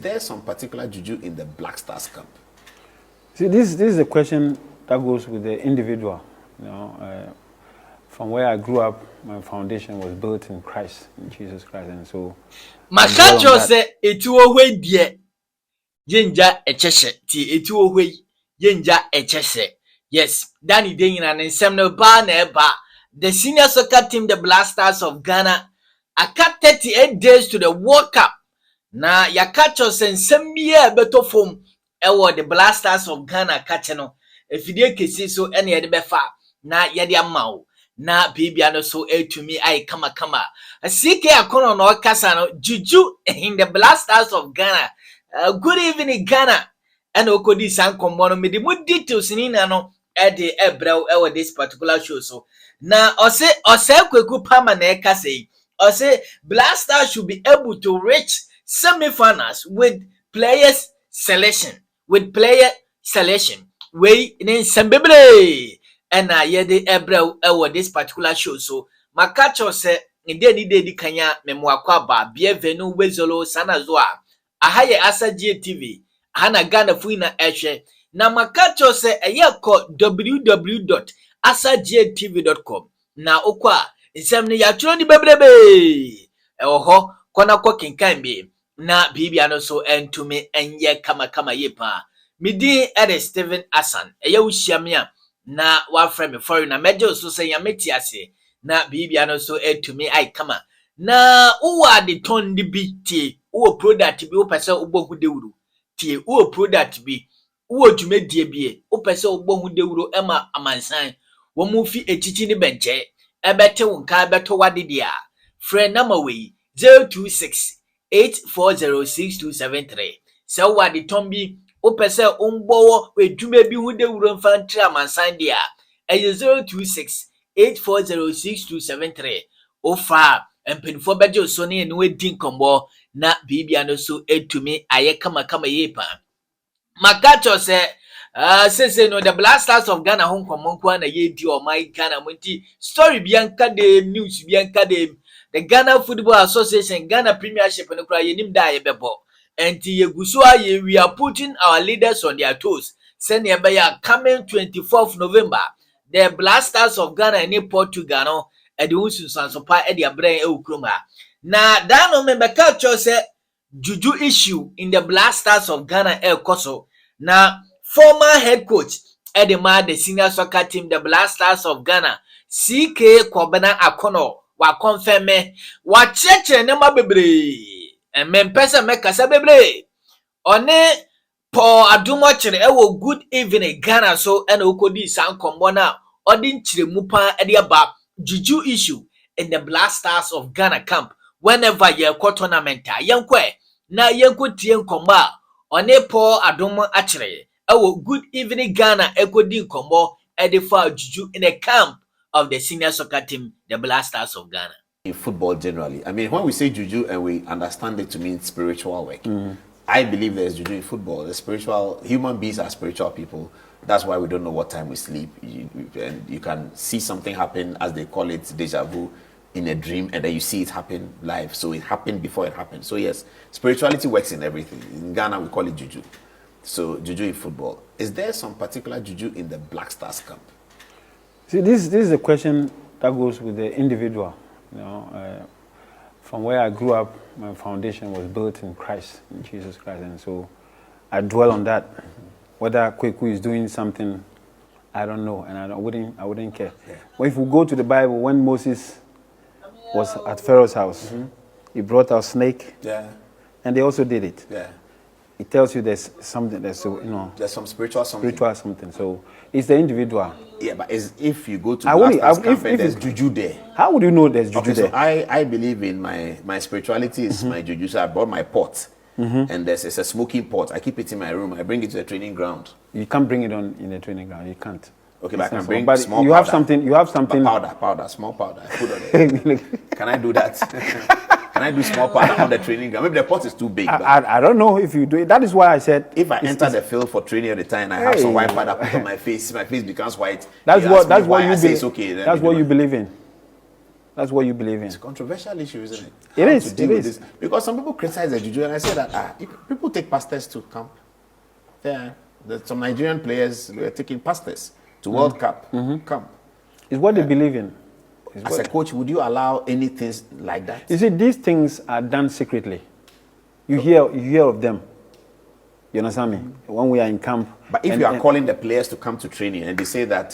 There's some particular juju in the Black Stars camp. See, this is a question that goes with the individual. From where I grew up, my foundation was built in Christ, in Jesus Christ, and so. Makacho say etuo hwe die yenja echese ti etuo hwe yenja echese. Yes, Danny Dayina and Samuel Barneba, the senior soccer team, the Black Stars of Ghana, I cut 38 days to the World Cup. Na yakacho sen sembiye beto form ewo the Black Stars of Ghana kache no efidie kesi so ene yede befa na yede amawo na bibia no so etumi ai kama C.K Akonnor no kasa no Juju in the Black Stars of Ghana. Good evening Ghana. And okodi san kombo no me the more details ni na no e de ebrel ewo this particular show so na ose kweku pama na e kasa yi ose Black Stars should be able to reach semi-finals with players selection. We in Sembebre and yede ebrew this particular show. So Makacho say in the kanya memwakwa ba bienvenue wezolo sanazwa ahaye asa GTV hana Ghana fuina eshe na Makacho say ayako www.asagtv.com na okwa nsemni ya churo ni bebrebe eho kona kwa kinkan bi na bibia no so entumi enye kama yepa midi ere Steven Asan eye wuhyiamia na wa frame foreign na mejo so say yameti ase na bibia no so entumi ai kama na uwa de ton de bi tie uwo product bi wo pese ubohu dewuru tie uwo product bi uwo dwumadie bi wo pese ubohu dewuru ema amansan wo mu fi echichi ni benche ebete wonka beto wade dia friend number we 026840623 so what the tombi opese umbowo edwuma bi hu de wuro mfantre amansan dia 026840623 ofa empenfo beje so ne ene wedi nkombo na bibia no so etumi aye kama yepa Makacho se no the Black Stars of Ghana hon komonko na ye di o my Ghana munti story bianka de news bianka de the Ghana Football Association Ghana Premiership no kra yenim da ye bebo enti yeguso aye we are putting our leaders on their toes send ye be ya coming 24th November the Black Stars of Ghana in Portugal no e de unsusan so pa e de abran e ukroma na da no me Makacho se juju issue in the Black Stars of Ghana koso na former head coach Edema the senior soccer team the Black Stars of Ghana C.K Akonnor wa confirm wa cheche ne ma bebre empesa mekasa bebre one Paul Adumo chere ewo good evening Ghana so ena okodi san kombo na odin chiremu pa e de ba juju issue in the Black Stars of Ghana camp whenever ye tournament yenkwe na yenko tie nkomba one Paul Adumo achere ewo good evening Ghana ekodi nkombo e de fa juju in a camp of the senior soccer team, the Black Stars of Ghana. In football generally, I mean, when we say juju and we understand it to mean spiritual work, I believe there's juju in football. The spiritual, human beings are spiritual people. That's why we don't know what time we sleep. And you can see something happen, as they call it, deja vu, in a dream, and then you see it happen live. So it happened before it happened. So yes, spirituality works in everything. In Ghana, we call it juju. So juju in football. Is there some particular juju in the Black Stars camp? See, this is a question that goes with the individual. From where I grew up, my foundation was built in Christ, in Jesus Christ, and so I dwell on that. Whether Kweku is doing something, I don't know, and I wouldn't care. Yeah. But if we go to the Bible, when Moses was at Pharaoh's house, he brought out snake, and they also did it. Yeah. It tells you there's something there's some spiritual something. So it's the individual. Yeah, but if you go to if there's juju there. How would you know there's juju there? So I believe in my spirituality is my juju. So I bought my pot, and it's a smoking pot. I keep it in my room. I bring it to the training ground. You can't bring it on in the training ground. You can't. Okay, but I can bring but small you powder. You have something. Powder, small powder. I put on it. Can I do that? Can I do small powder on the training ground? Maybe the pot is too big. I don't know if you do it. That is why I said if I enter the field for training at the time, I have some white powder put on my face. My face becomes white. That's what you believe. It's okay. That's what you believe in. That's what you believe in. It's a controversial issue, isn't it? It How is, to deal it with is. this. Because some people criticize the juju, and I say that people take pastors to camp. Yeah, there's some Nigerian players were taking pastors to World Cup camp. It's what they believe in. As a coach, would you allow anything like that? You see, these things are done secretly. You hear of them. You understand me? When we are in camp. But if you are calling the players to come to training and they say that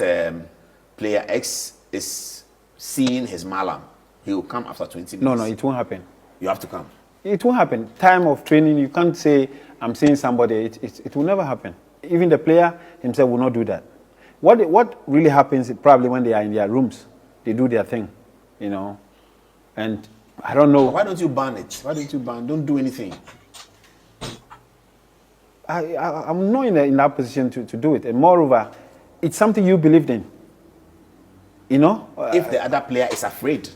player X is seeing his malam, he will come after 20 minutes. No, it won't happen. You have to come. It won't happen. Time of training, you can't say, I'm seeing somebody. It will never happen. Even the player himself will not do that. What really happens is probably when they are in their rooms, they do their thing, you know. And I don't know. Why don't you ban it? Why don't you ban? Don't do anything. I'm not in that position to do it. And moreover, it's something you believed in. You know? If the other player is afraid,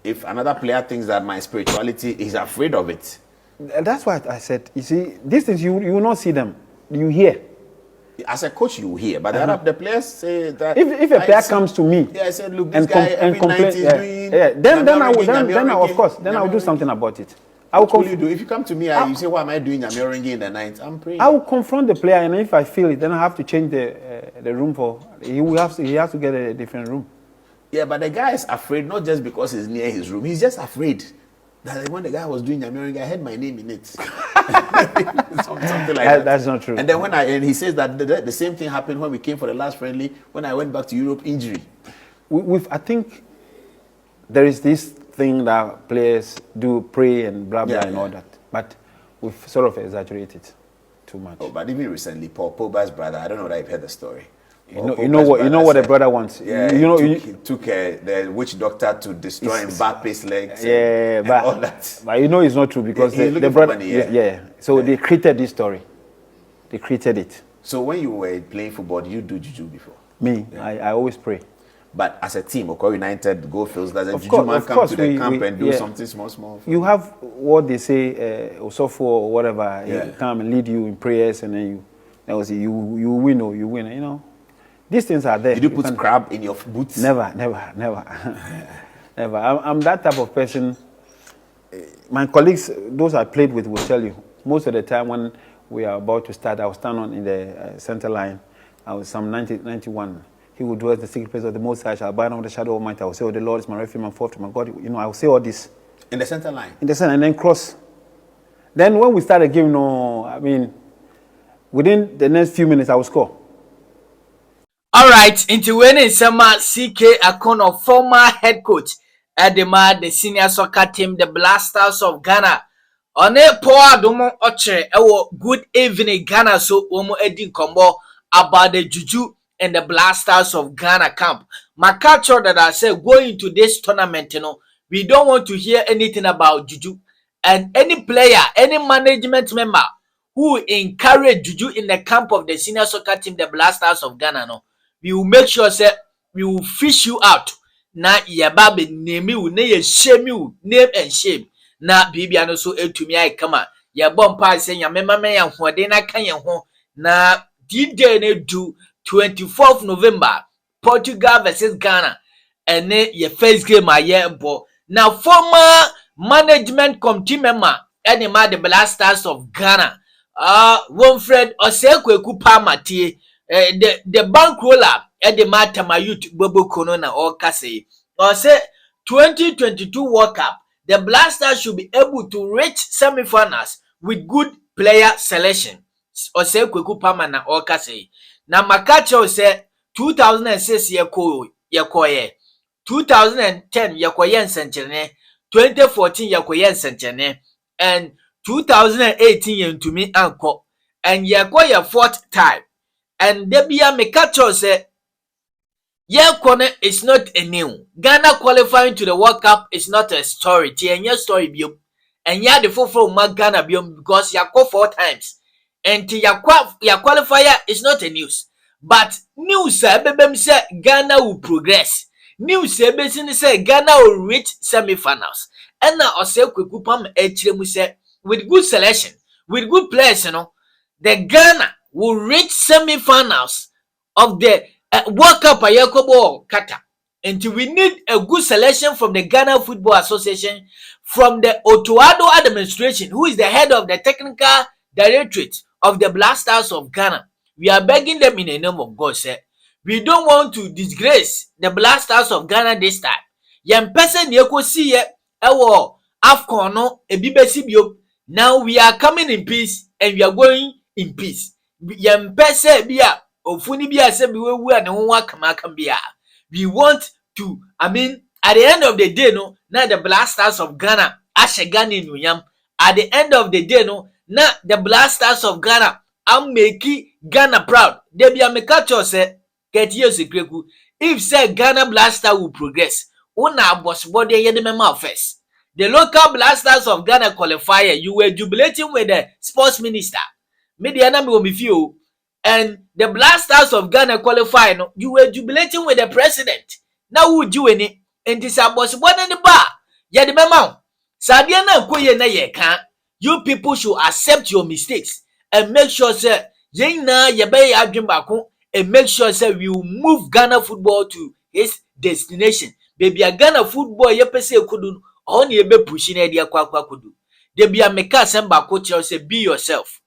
if another player thinks that my spirituality is afraid of it. That's why I said, you see, these things, you will not see them. You hear. As a coach, you will hear. But the players say that... If a player comes to me... Yeah, I said, look, this guy every night is doing... Then I will do something about it. What will you do? If you come to me and you say, why am I doing Nyame in the night? I'm praying. I will confront the player, and if I feel it, then I have to change the room for... He has to get a different room. Yeah, but the guy is afraid, not just because he's near his room. He's just afraid that when the guy was doing Nyame, I had my name in it. Something like that. That's not true. And then and he says that the same thing happened when we came for the last friendly, when I went back to Europe, injury. I think there is this thing that players do, pray and blah, blah, and all that. But we've sort of exaggerated too much. Oh, but even recently, Paul Pogba's brother, I don't know whether you've heard the story. You know what the brother wants. Yeah, he took the witch doctor to destroy Mbappe's legs. Yeah, and all that. But it's not true because the brother. Money, So they created this story. They created it. So when you were playing football, did you do juju before? Me, I always pray. But as a team, Okoro United, Goldfields, does a juju man come to the camp and do something small? You have what they say, Osofo or whatever. He come and lead you in prayers, and then you win or you win. You know. These things are there. Did you put crab in your boots? Never. Never. I'm that type of person. My colleagues, those I played with, will tell you. Most of the time when we are about to start, I was standing in the center line. I was some 91. He would dwell in the secret place of the Most High. I shall abide under the shadow of Almighty. I will say, oh, the Lord is my refuge, my fortress, my God. You know, I will say all this. In the center line? In the center, and then cross. Then when we started giving, within the next few minutes, I will score. All right, into winning summer C.K Akonnor, former head coach at the senior soccer team, the Blasters of Ghana. On a poor domo oche, good evening Ghana, so womo edin combo about the Juju and the Blasters of Ghana camp. My culture that I said going to this tournament, we don't want to hear anything about Juju. And any player, any management member who encourage Juju in the camp of the senior soccer team, the Blasters of Ghana, we will make sure we will fish you out. Na yaba be name you, na shame you, name and shame. Na bibi ano so etumi ay kama. Ya bompa say ya mema me ya hode na kan ye ho. Na D-Day ne do 24th November, Portugal versus Ghana. And ye first game aye bo. Na former management committee member anima the Blasters of Ghana. Winfred Osekweku Pamatie. The bankroller at the Matamayut Bobo Konona or Kase or say 2022 World Cup, the Blasters should be able to reach semi-finals with good player selection. Or say Kweku Pamana or Kase. Now Makacho say 2006 Yakoye, 2010 Yakoyen Centene, 2014 Yakoyen Centene, and 2018 to me Anko, and Yakoya fourth time. And Debia Mekacho said, Corner is not a new. Ghana qualifying to the World Cup is not a story. Your story biom. And ya the full from Ghana biom because ya go 4 times. And ya qualifier is not a news. But news say Ghana will progress. News say Ghana will reach semi-finals. And now say Kwekupam say with good selection, with good players, the Ghana will reach semi-finals of the World Cup Ayakobo Kata. And we need a good selection from the Ghana Football Association, from the Otoado administration, who is the head of the technical directorate of the Black Stars of Ghana. We are begging them in the name of God, sir. We don't want to disgrace the Black Stars of Ghana this time. Yem person yeko see ye ewo AFCON no ebibesi bio. Now we are coming in peace and we are going in peace. Yem person bia ofuni bia se biwewu ane ho akama bia. We want to, at the end of the day, no, now the Black Stars of Ghana, Ashe Ghana in Uyam. At the end of the day, no, now the Black Stars of Ghana, I'm making Ghana proud. They be a mekacho say, get years ikreku. If say Ghana Black Star will progress, una boss body ye the first. The local Black Stars of Ghana qualifier, you were jubilating with the sports minister. Media na me few. And the Black Stars of Ghana qualifying, you were jubilating with the president. Now would you any? And this was one in the bar. Ya the memo. Sadiana Koye na ye can. You people should accept your mistakes and make sure say na ye be adwin and make sure say we will move Ghana football to its destination. Baby a Ghana football ye pese kudu on ye be pushing idea kwa kudu. They be a meka semba coach say be yourself.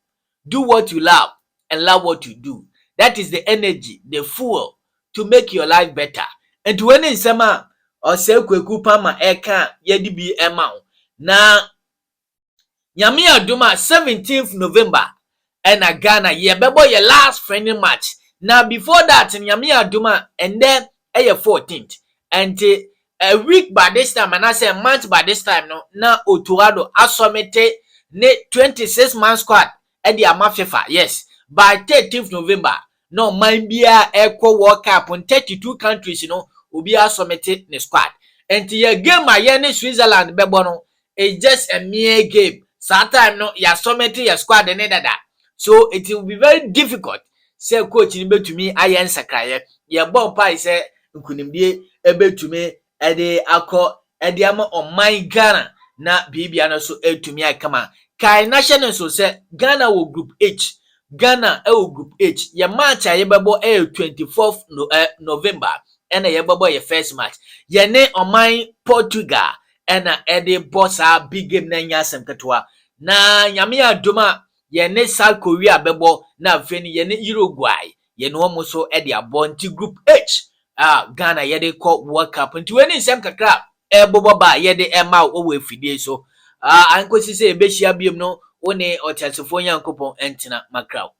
Do what you love and love what you do. That is the energy, the fuel to make your life better. And to any sema or say kweku pama eka yedi bi ema na nyame aduma 17th November and a Ghana ye bebo your last friendly match. Now before that nyame aduma and then 14th and a week by this time and I say a month by this time no na Otuado asomete ne 26 man squad and the amafifa. Yes, by 13th November no mind be a equal World Cup on 32 countries, will be submitted in the squad. And to your game my Switzerland bebono it's just a mere game. Sometimes no you submitted your squad and that. So it will be very difficult. Say coach in to me I answer cry. Your bomb pie say nkunimdie ebe to me ede akọ ede ama on my Ghana na bibia so to me I come Kai national so say Ghana will group H. Ghana will group H. Your match a yebabo 24th November. And a yebabo your first match. Your name on my Portugal. And a Eddie Bossa big game na nyasem katwa. Na nyamia duma ye ne South Korea bebo na feni ye ne Uruguay. Ye no almost Eddie abonti group H. Ghana ye de call World Cup. And to any sem kakra boba ba ye de ema owe fidie so. Anko si se ebehia biem no one otiasefo Nyankopon entina makraw.